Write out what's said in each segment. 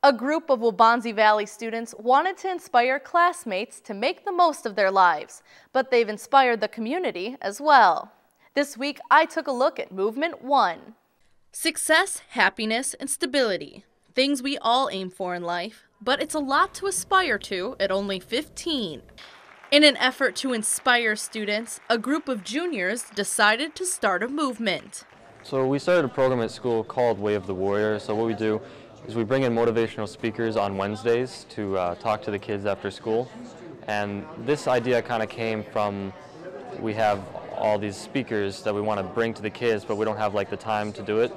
A group of Waubonsee Valley students wanted to inspire classmates to make the most of their lives, but they've inspired the community as well. This week, I took a look at Movement 1. Success, happiness, and stability. Things we all aim for in life, but it's a lot to aspire to at only 15. In an effort to inspire students, a group of juniors decided to start a movement. So we started a program at school called Way of the Warrior. So what we do is we bring in motivational speakers on Wednesdays to talk to the kids after school. And this idea kind of came from, we have all these speakers that we want to bring to the kids, but we don't have like the time to do it.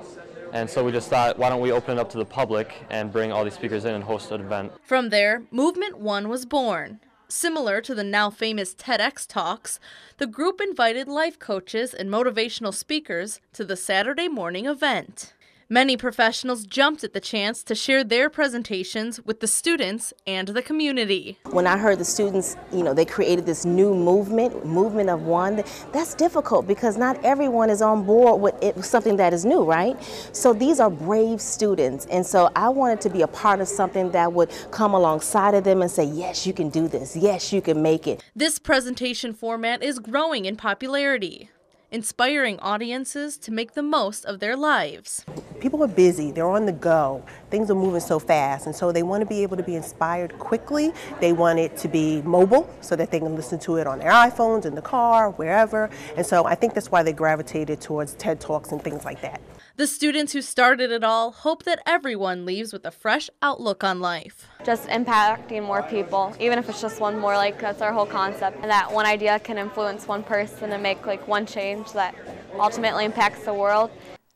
And so we just thought, why don't we open it up to the public and bring all these speakers in and host an event. From there, Movement 1 was born. Similar to the now famous TEDx Talks, the group invited life coaches and motivational speakers to the Saturday morning event. Many professionals jumped at the chance to share their presentations with the students and the community. When I heard the students, they created this new movement of one, that's difficult because not everyone is on board with it, something that is new, right? So these are brave students, and so I wanted to be a part of something that would come alongside of them and say, yes, you can do this, yes, you can make it. This presentation format is growing in popularity, inspiring audiences to make the most of their lives. People are busy, they're on the go, things are moving so fast, and so they want to be able to be inspired quickly. They want it to be mobile so that they can listen to it on their iPhones, in the car, wherever, and so I think that's why they gravitated towards TED Talks and things like that. The students who started it all hope that everyone leaves with a fresh outlook on life. Just impacting more people, even if it's just one more, that's our whole concept. And that one idea can influence one person and make one change that ultimately impacts the world.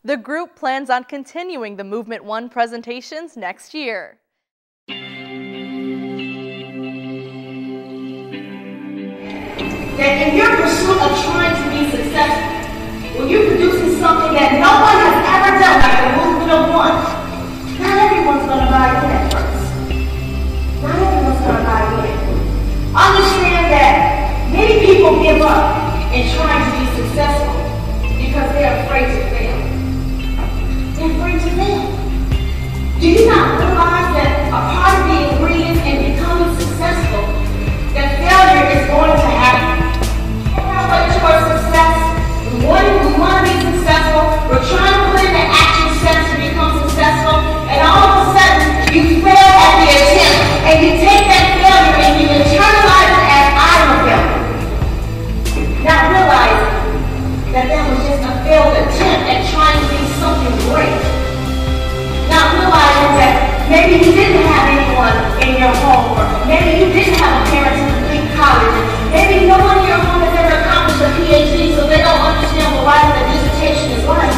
The group plans on continuing the Movement 1 presentations next year. That in your pursuit of trying to be successful, when you're producing something that no one has ever done, like the movement of one, not everyone's going to buy in at first. Not everyone's going to buy in. Understand that many people give up in trying to be successful because they're afraid to fail. They're afraid to fail. Do you not realize that a part of the ingredients in becoming successful, that failure is going to happen? But towards success, we want to be successful, we're trying to put in the action steps to become successful, and all of a sudden, you fail at the attempt, and you take that failure and you internalize it as I'm a failure. Not realizing that that was just a failed attempt at trying to be something great. Not realizing that maybe you didn't have anyone in your home, or maybe you didn't have a parent to complete college, maybe no one in your home has ever accomplished a PhD, so they don't understand what writing a dissertation is like.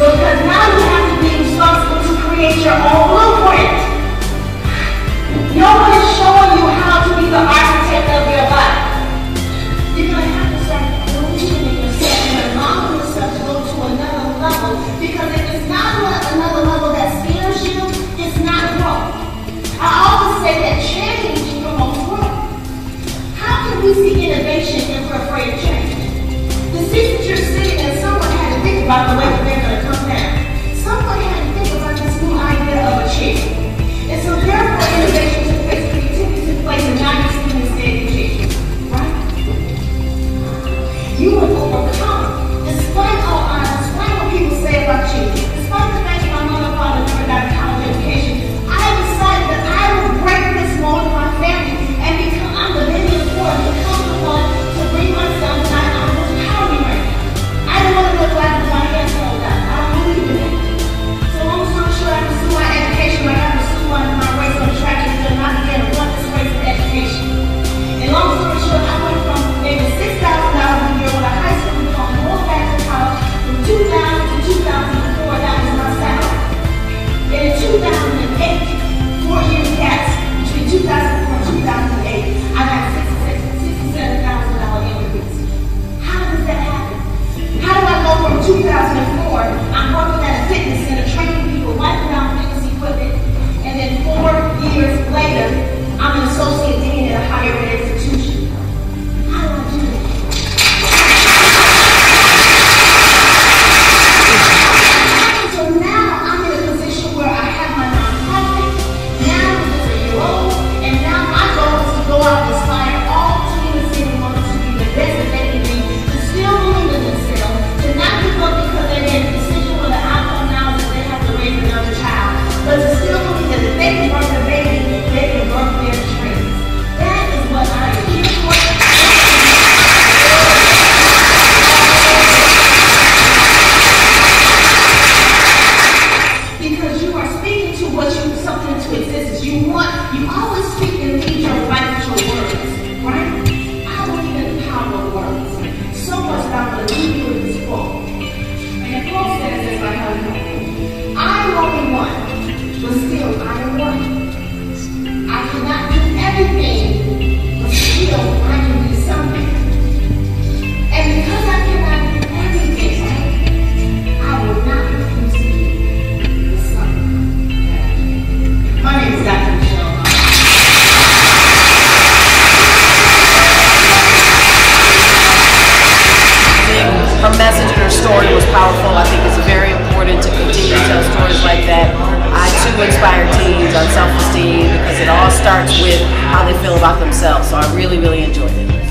So because now you have to be responsible to create your own blueprint. No one is showing you how to be the architect of your life. You're going to have to start believing in yourself and allowing yourself to go to another level, because if it's not another level that scares you, it's not growth. I always say that change promotes growth. How can we see innovation if we're afraid of change? The seat that you're sitting in, someone had to think about the way that they're going to come down. Someone had to think about this new idea of a chair. And so therefore innovation took place, creativity took place, and now you're sitting in standing chairs. Right? You would overcome, despite all odds, despite what people say about you, despite the fact that my mother and father never got a college education. I decided that I would break this mold in my family and become, I'm the baby of four, become the one to bring myself to my uncle's power right now. I don't want to live life with my hands held out. I don't believe in that. So long story short, I pursue my education like I pursue my race on the track and still not begin to run this race of education. And long story short, I went from maybe $6,000 a year with a high inspire teens on self-esteem, because it all starts with how they feel about themselves. So I really, really enjoyed it.